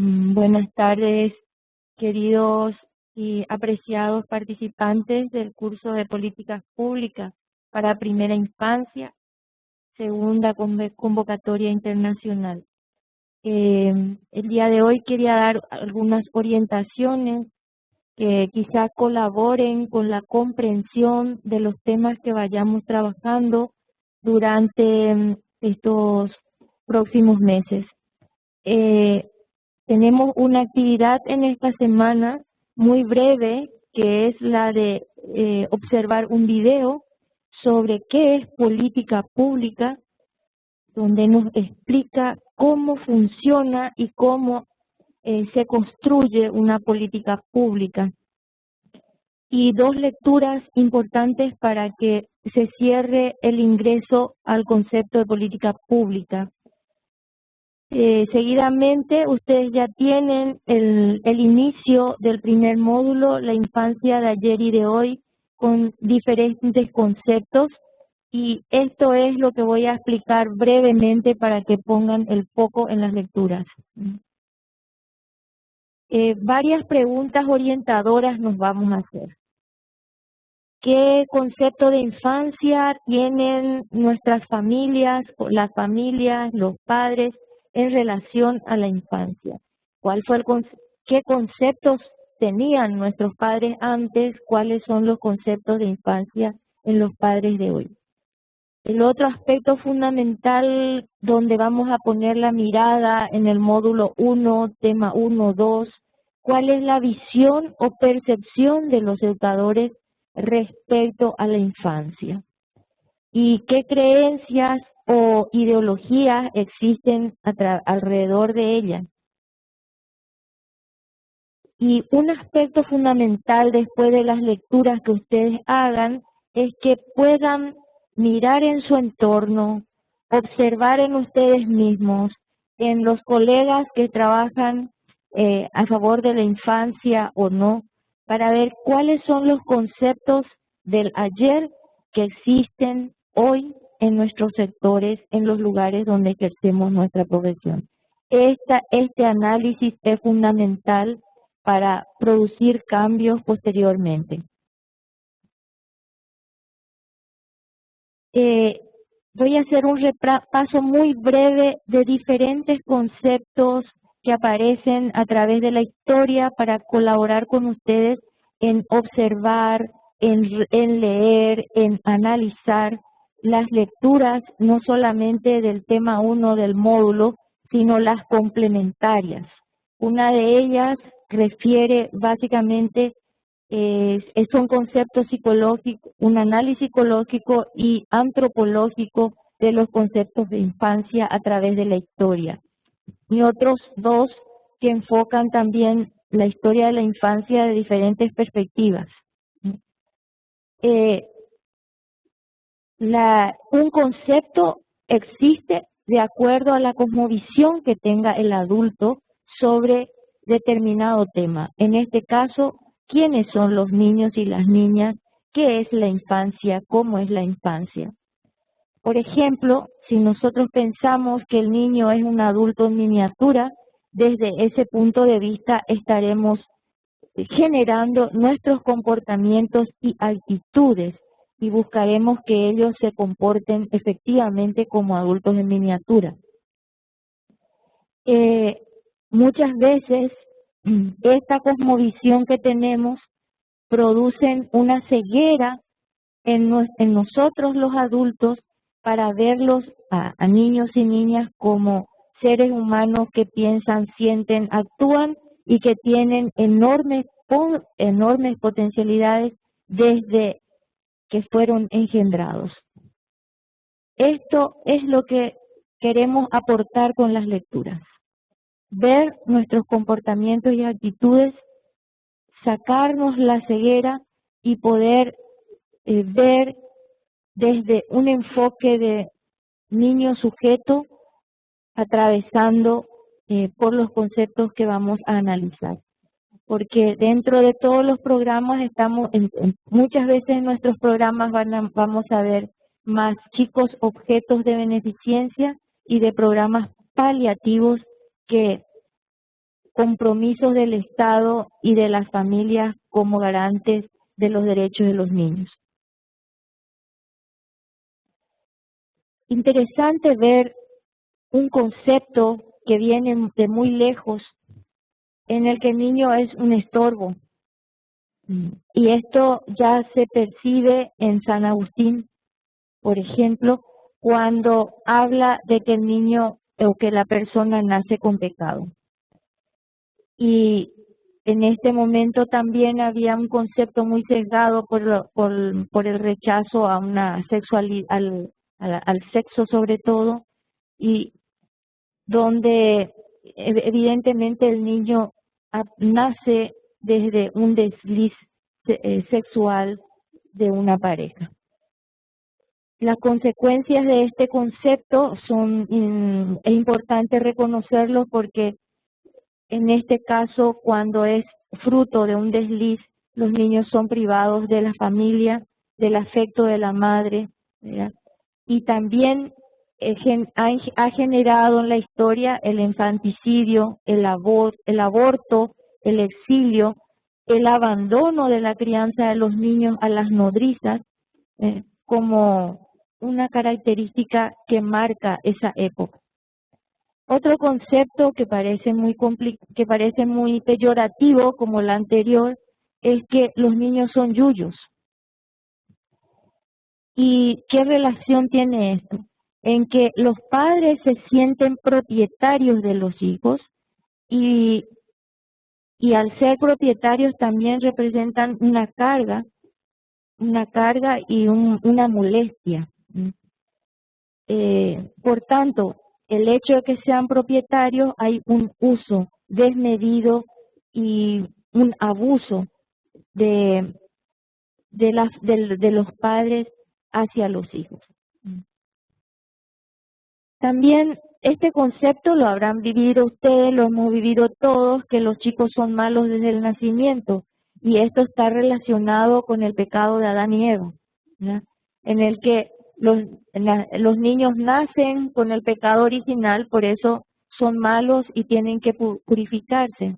Buenas tardes, queridos y apreciados participantes del curso de Políticas Públicas para Primera Infancia, segunda convocatoria internacional. El día de hoy quería dar algunas orientaciones que quizá colaboren con la comprensión de los temas que vayamos trabajando durante estos próximos meses. Tenemos una actividad en esta semana muy breve, que es la de observar un video sobre qué es política pública, donde nos explica cómo funciona y cómo se construye una política pública. Y dos lecturas importantes para que se cierre el ingreso al concepto de política pública. Seguidamente, ustedes ya tienen el inicio del primer módulo, la infancia de ayer y de hoy, con diferentes conceptos, y esto es lo que voy a explicar brevemente para que pongan el foco en las lecturas. Varias preguntas orientadoras nos vamos a hacer. ¿Qué concepto de infancia tienen nuestras familias, las familias, los padres en relación a la infancia? ¿Qué conceptos tenían nuestros padres antes? ¿Cuáles son los conceptos de infancia en los padres de hoy? El otro aspecto fundamental donde vamos a poner la mirada en el módulo 1, tema 1, 2, ¿cuál es la visión o percepción de los educadores respecto a la infancia? ¿Y qué creencias o ideologías existen alrededor de ella? Y un aspecto fundamental después de las lecturas que ustedes hagan es que puedan mirar en su entorno, observar en ustedes mismos, en los colegas que trabajan a favor de la infancia o no, para ver cuáles son los conceptos del ayer que existen hoy en nuestros sectores, en los lugares donde ejercemos nuestra profesión. Este análisis es fundamental para producir cambios posteriormente. Voy a hacer un repaso muy breve de diferentes conceptos que aparecen a través de la historia para colaborar con ustedes en observar, en leer, en analizar las lecturas, no solamente del tema 1 del módulo, sino las complementarias. Una de ellas refiere básicamente son conceptos psicológicos, un análisis psicológico y antropológico de los conceptos de infancia a través de la historia. Y otros dos que enfocan también la historia de la infancia de diferentes perspectivas. Un concepto existe de acuerdo a la cosmovisión que tenga el adulto sobre determinado tema. En este caso, ¿quiénes son los niños y las niñas? ¿Qué es la infancia? ¿Cómo es la infancia? Por ejemplo, si nosotros pensamos que el niño es un adulto en miniatura, desde ese punto de vista estaremos generando nuestros comportamientos y actitudes y buscaremos que ellos se comporten efectivamente como adultos en miniatura. Muchas veces esta cosmovisión que tenemos producen una ceguera en nosotros los adultos para verlos a niños y niñas como seres humanos que piensan, sienten, actúan y que tienen enormes potencialidades desde que fueron engendrados. Esto es lo que queremos aportar con las lecturas. Ver nuestros comportamientos y actitudes, sacarnos la ceguera y poder ver desde un enfoque de niño sujeto atravesando por los conceptos que vamos a analizar. Porque dentro de todos los programas muchas veces en nuestros programas vamos a ver más chicos objetos de beneficencia y de programas paliativos que compromisos del Estado y de las familias como garantes de los derechos de los niños. Interesante ver un concepto que viene de muy lejos, en el que el niño es un estorbo. Y esto ya se percibe en San Agustín, por ejemplo, cuando habla de que el niño o que la persona nace con pecado. Y en este momento también había un concepto muy sesgado por el rechazo a una sexualidad, al sexo sobre todo, y donde evidentemente el niño nace desde un desliz sexual de una pareja. Las consecuencias de este concepto es importante reconocerlo porque en este caso, cuando es fruto de un desliz, los niños son privados de la familia, del afecto de la madre, ¿verdad? Y también ha generado en la historia el infanticidio, el aborto, el exilio, el abandono de la crianza de los niños a las nodrizas, como una característica que marca esa época. Otro concepto que parece muy peyorativo, como el anterior, es que los niños son yuyos. ¿Y qué relación tiene esto? En que los padres se sienten propietarios de los hijos y al ser propietarios también representan una carga y una molestia. Por tanto, el hecho de que sean propietarios, hay un uso desmedido y un abuso de los padres hacia los hijos. También este concepto lo habrán vivido ustedes, lo hemos vivido todos, que los chicos son malos desde el nacimiento, y esto está relacionado con el pecado de Adán y Eva, ¿no? En el que los niños nacen con el pecado original, por eso son malos y tienen que purificarse.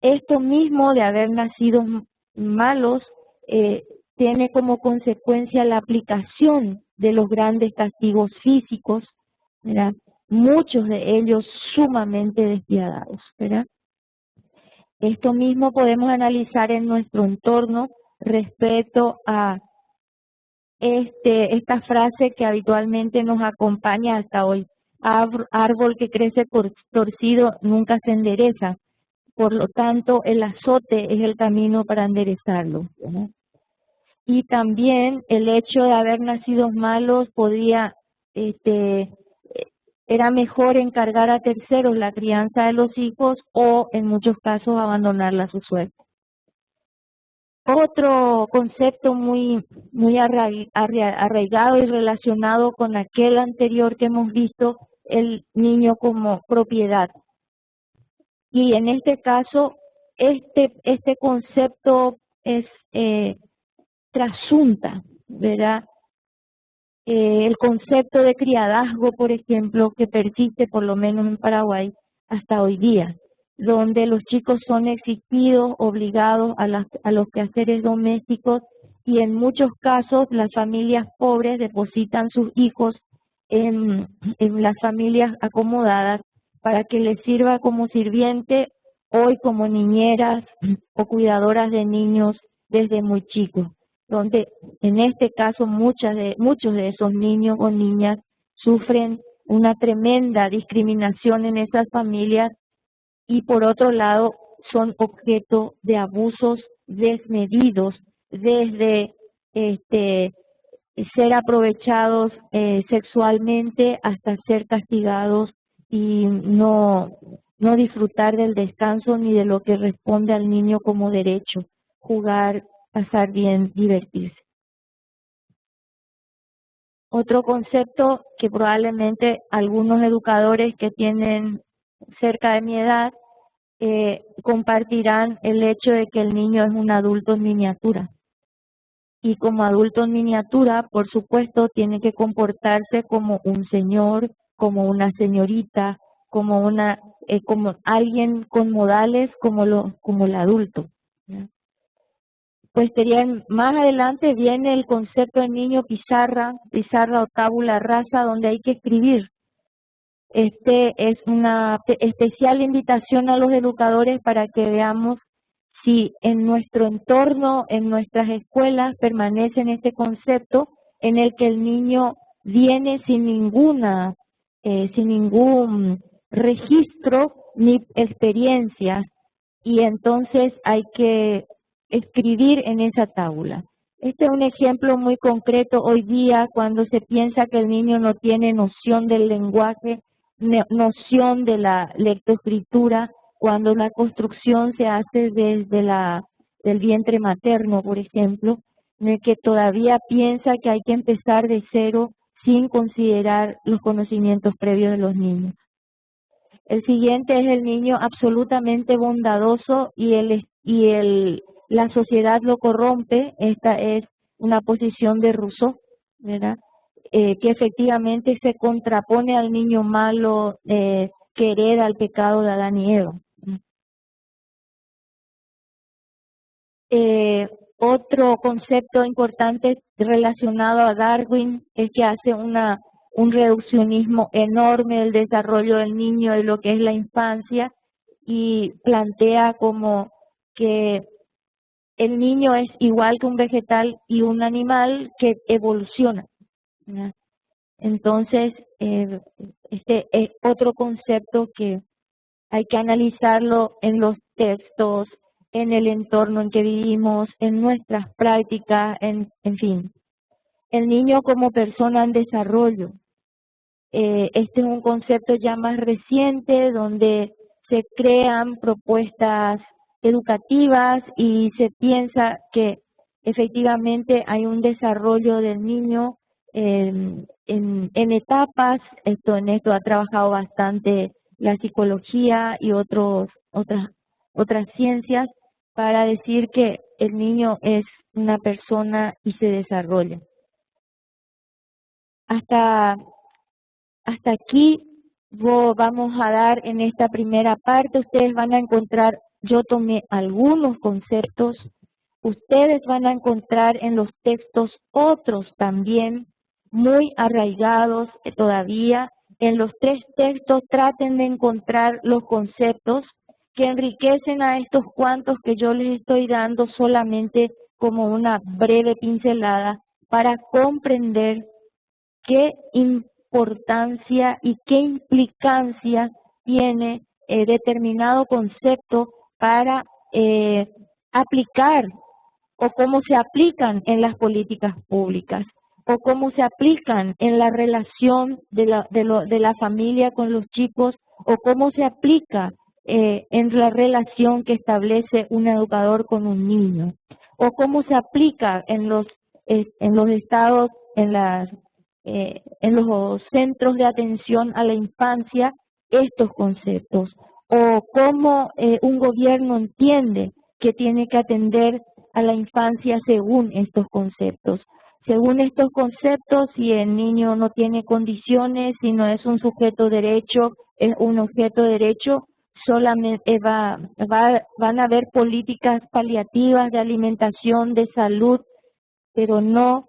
Esto mismo de haber nacido malos tiene como consecuencia la aplicación de los grandes castigos físicos, ¿verdad? Muchos de ellos sumamente despiadados, ¿verdad? Esto mismo podemos analizar en nuestro entorno respecto a esta frase que habitualmente nos acompaña hasta hoy: árbol que crece torcido nunca se endereza. Por lo tanto, el azote es el camino para enderezarlo, ¿no? Y también el hecho de haber nacido malos era mejor encargar a terceros la crianza de los hijos o en muchos casos abandonarla a su suerte. Otro concepto muy arraigado y relacionado con aquel anterior que hemos visto, el niño como propiedad. Y en este caso, este concepto es trasunta, ¿verdad? El concepto de criadazgo, por ejemplo, que persiste por lo menos en Paraguay hasta hoy día, donde los chicos son exigidos, obligados a los quehaceres domésticos, y en muchos casos las familias pobres depositan sus hijos en las familias acomodadas para que les sirva como sirviente, hoy como niñeras o cuidadoras de niños desde muy chicos, donde en este caso muchos de esos niños o niñas sufren una tremenda discriminación en esas familias, y por otro lado son objeto de abusos desmedidos, desde ser aprovechados sexualmente hasta ser castigados y no disfrutar del descanso ni de lo que responde al niño como derecho: jugar, pasar bien, divertirse. Otro concepto que probablemente algunos educadores que tienen cerca de mi edad compartirán: el hecho de que el niño es un adulto en miniatura. Y como adulto en miniatura, por supuesto, tiene que comportarse como un señor, como una señorita, como alguien con modales como el adulto, ¿ya? Más adelante viene el concepto de niño pizarra o tabula rasa, donde hay que escribir. Este es una especial invitación a los educadores para que veamos si en nuestro entorno, en nuestras escuelas, permanece este concepto en el que el niño viene sin ningún registro ni experiencia, y entonces hay que escribir en esa tabla. Este es un ejemplo muy concreto hoy día cuando se piensa que el niño no tiene noción del lenguaje, noción de la lectoescritura, cuando la construcción se hace desde del vientre materno, por ejemplo, en el que todavía piensa que hay que empezar de cero sin considerar los conocimientos previos de los niños. El siguiente es el niño absolutamente bondadoso la sociedad lo corrompe. Esta es una posición de Rousseau, ¿verdad? Que efectivamente se contrapone al niño malo que hereda el pecado de Adán y Eva. Otro concepto importante relacionado a Darwin es que hace un reduccionismo enorme del desarrollo del niño y lo que es la infancia, y plantea como que el niño es igual que un vegetal y un animal que evoluciona, ¿no? Entonces, este es otro concepto que hay que analizarlo en los textos, en el entorno en que vivimos, en nuestras prácticas, en fin. El niño como persona en desarrollo. Este es un concepto ya más reciente donde se crean propuestas educativas y se piensa que efectivamente hay un desarrollo del niño en etapas. En esto ha trabajado bastante la psicología y otras ciencias para decir que el niño es una persona y se desarrolla. Hasta aquí vamos a dar en esta primera parte. Ustedes van a encontrar, yo tomé algunos conceptos, ustedes van a encontrar en los textos otros también muy arraigados todavía. En los 3 textos traten de encontrar los conceptos que enriquecen a estos cuantos que yo les estoy dando solamente como una breve pincelada para comprender qué importancia y qué implicancia tiene determinado concepto para aplicar, o cómo se aplican en las políticas públicas, o cómo se aplican en la relación de la familia con los chicos, o cómo se aplica en la relación que establece un educador con un niño, o cómo se aplica en los estados, en los centros de atención a la infancia estos conceptos, o cómo un gobierno entiende que tiene que atender a la infancia según estos conceptos. Según estos conceptos, si el niño no tiene condiciones, si no es un sujeto de derecho, es un objeto de derecho, solamente van a haber políticas paliativas de alimentación, de salud, pero no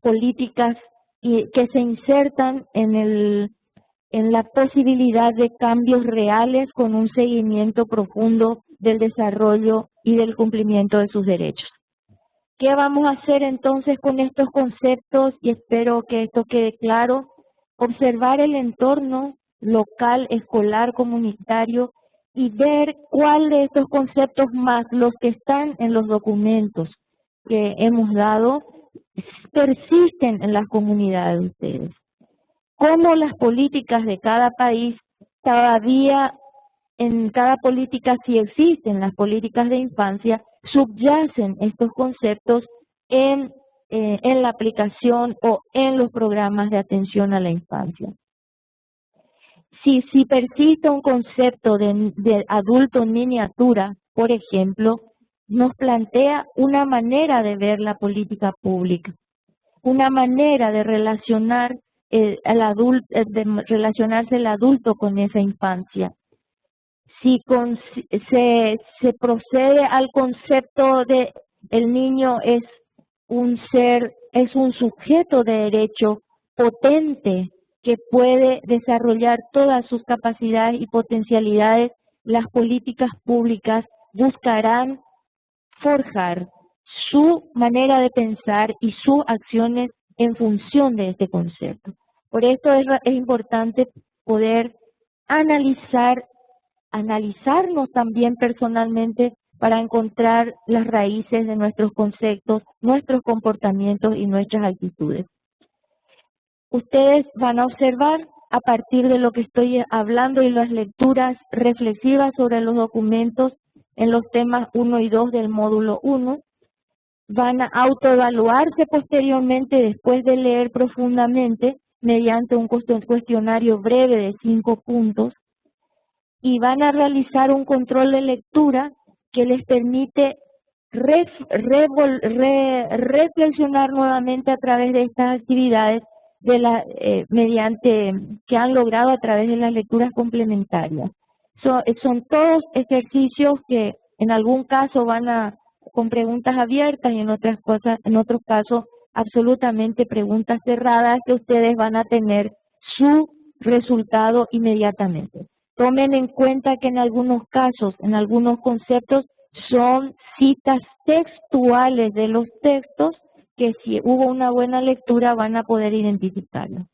políticas que se insertan en la posibilidad de cambios reales con un seguimiento profundo del desarrollo y del cumplimiento de sus derechos. ¿Qué vamos a hacer entonces con estos conceptos? Y espero que esto quede claro. Observar el entorno local, escolar, comunitario, y ver cuál de estos conceptos más los que están en los documentos que hemos dado persisten en las comunidades de ustedes. Cómo las políticas de cada país todavía, en cada política, si existen las políticas de infancia, subyacen estos conceptos en la aplicación o en los programas de atención a la infancia. Si persiste un concepto de adulto en miniatura, por ejemplo, nos plantea una manera de ver la política pública, una manera de relacionar de relacionarse el adulto con esa infancia. Si se procede al concepto de el niño es un ser, es un sujeto de derecho potente que puede desarrollar todas sus capacidades y potencialidades, las políticas públicas buscarán forjar su manera de pensar y sus acciones en función de este concepto. Por esto es importante poder analizarnos también personalmente para encontrar las raíces de nuestros conceptos, nuestros comportamientos y nuestras actitudes. Ustedes van a observar a partir de lo que estoy hablando y las lecturas reflexivas sobre los documentos en los temas 1 y 2 del módulo 1, van a autoevaluarse posteriormente después de leer profundamente mediante un cuestionario breve de 5 puntos y van a realizar un control de lectura que les permite reflexionar nuevamente a través de estas actividades que han logrado a través de las lecturas complementarias. Son todos ejercicios que en algún caso con preguntas abiertas y en otros casos absolutamente preguntas cerradas que ustedes van a tener su resultado inmediatamente. Tomen en cuenta que en algunos casos, en algunos conceptos, son citas textuales de los textos que si hubo una buena lectura van a poder identificarlo.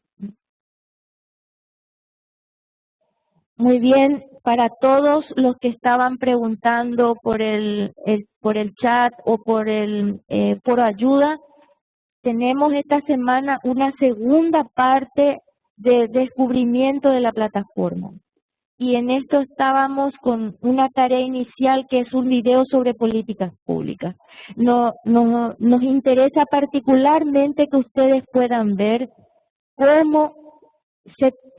Muy bien, para todos los que estaban preguntando por el chat o por ayuda, tenemos esta semana una segunda parte de descubrimiento de la plataforma. Y en esto estábamos con una tarea inicial que es un video sobre políticas públicas. Nos interesa particularmente que ustedes puedan ver cómo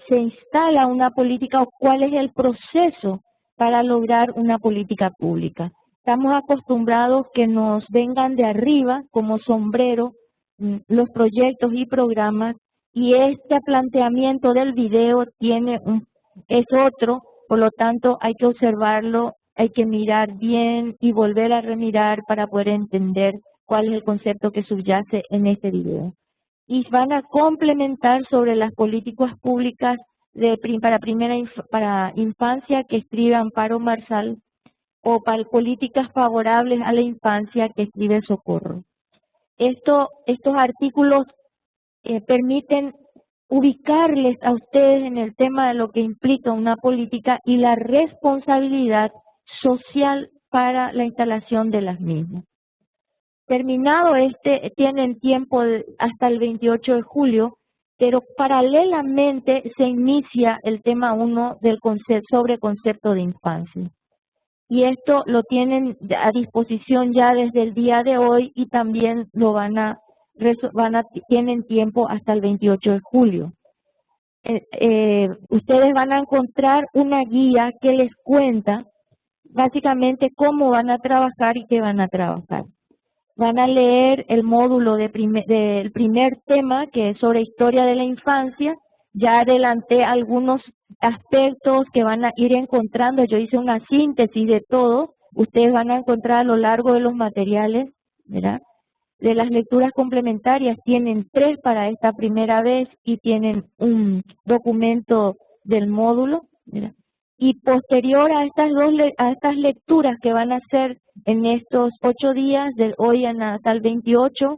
se instala una política o cuál es el proceso para lograr una política pública. Estamos acostumbrados que nos vengan de arriba como sombrero los proyectos y programas y este planteamiento del video es otro, por lo tanto hay que observarlo, hay que mirar bien y volver a remirar para poder entender cuál es el concepto que subyace en este video. Y van a complementar sobre las políticas públicas para infancia que escribe Amparo Marsal o para políticas favorables a la infancia que escribe Socorro. Estos artículos permiten ubicarles a ustedes en el tema de lo que implica una política y la responsabilidad social para la instalación de las mismas. Terminado tienen tiempo hasta el 28 de julio, pero paralelamente se inicia el tema 1 sobre concepto de infancia. Y esto lo tienen a disposición ya desde el día de hoy y también tienen tiempo hasta el 28 de julio. Ustedes van a encontrar una guía que les cuenta básicamente cómo van a trabajar y qué van a trabajar. Van a leer el módulo del primer tema, que es sobre historia de la infancia. Ya adelanté algunos aspectos que van a ir encontrando. Yo hice una síntesis de todo. Ustedes van a encontrar a lo largo de los materiales, ¿verdad? De las lecturas complementarias. Tienen 3 para esta primera vez y tienen un documento del módulo, ¿verdad? Y posterior a estas lecturas que van a hacer en estos 8 días, de hoy hasta el 28,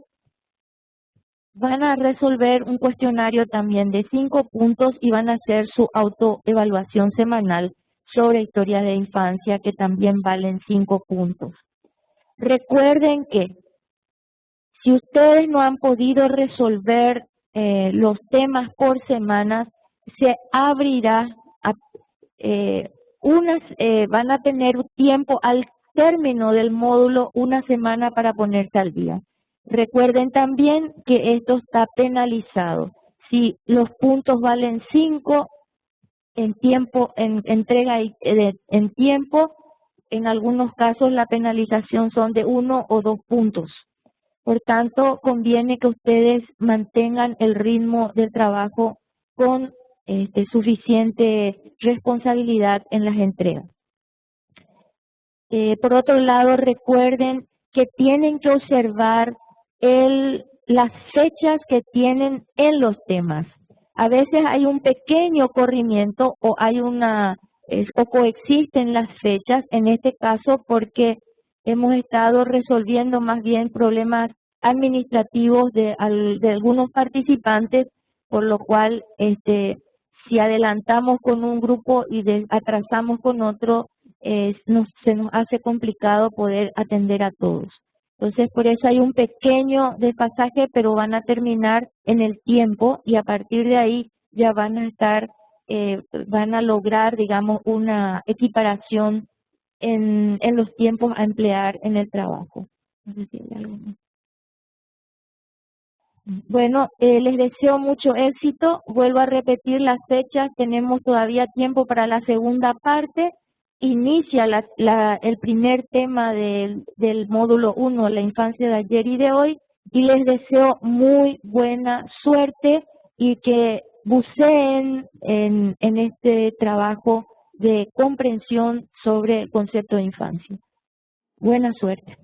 van a resolver un cuestionario también de 5 puntos y van a hacer su autoevaluación semanal sobre historia de infancia, que también valen 5 puntos. Recuerden que si ustedes no han podido resolver los temas por semanas, se abrirá van a tener tiempo al término del módulo, una semana para ponerse al día. Recuerden también que esto está penalizado. Si los puntos valen 5 en entrega en tiempo, en algunos casos la penalización son de 1 o 2 puntos. Por tanto, conviene que ustedes mantengan el ritmo del trabajo con suficiente responsabilidad en las entregas. Por otro lado, recuerden que tienen que observar las fechas que tienen en los temas. A veces hay un pequeño corrimiento o hay o coexisten las fechas, en este caso porque hemos estado resolviendo más bien problemas administrativos de algunos participantes, por lo cual si adelantamos con un grupo y atrasamos con otro, se nos hace complicado poder atender a todos. Entonces, por eso hay un pequeño desfasaje, pero van a terminar en el tiempo y a partir de ahí ya van a van a lograr, digamos, una equiparación en los tiempos a emplear en el trabajo. No sé si hay algo más. Bueno, les deseo mucho éxito. Vuelvo a repetir las fechas. Tenemos todavía tiempo para la segunda parte. Inicia el primer tema del módulo 1, la infancia de ayer y de hoy. Y les deseo muy buena suerte y que buceen en este trabajo de comprensión sobre el concepto de infancia. Buena suerte.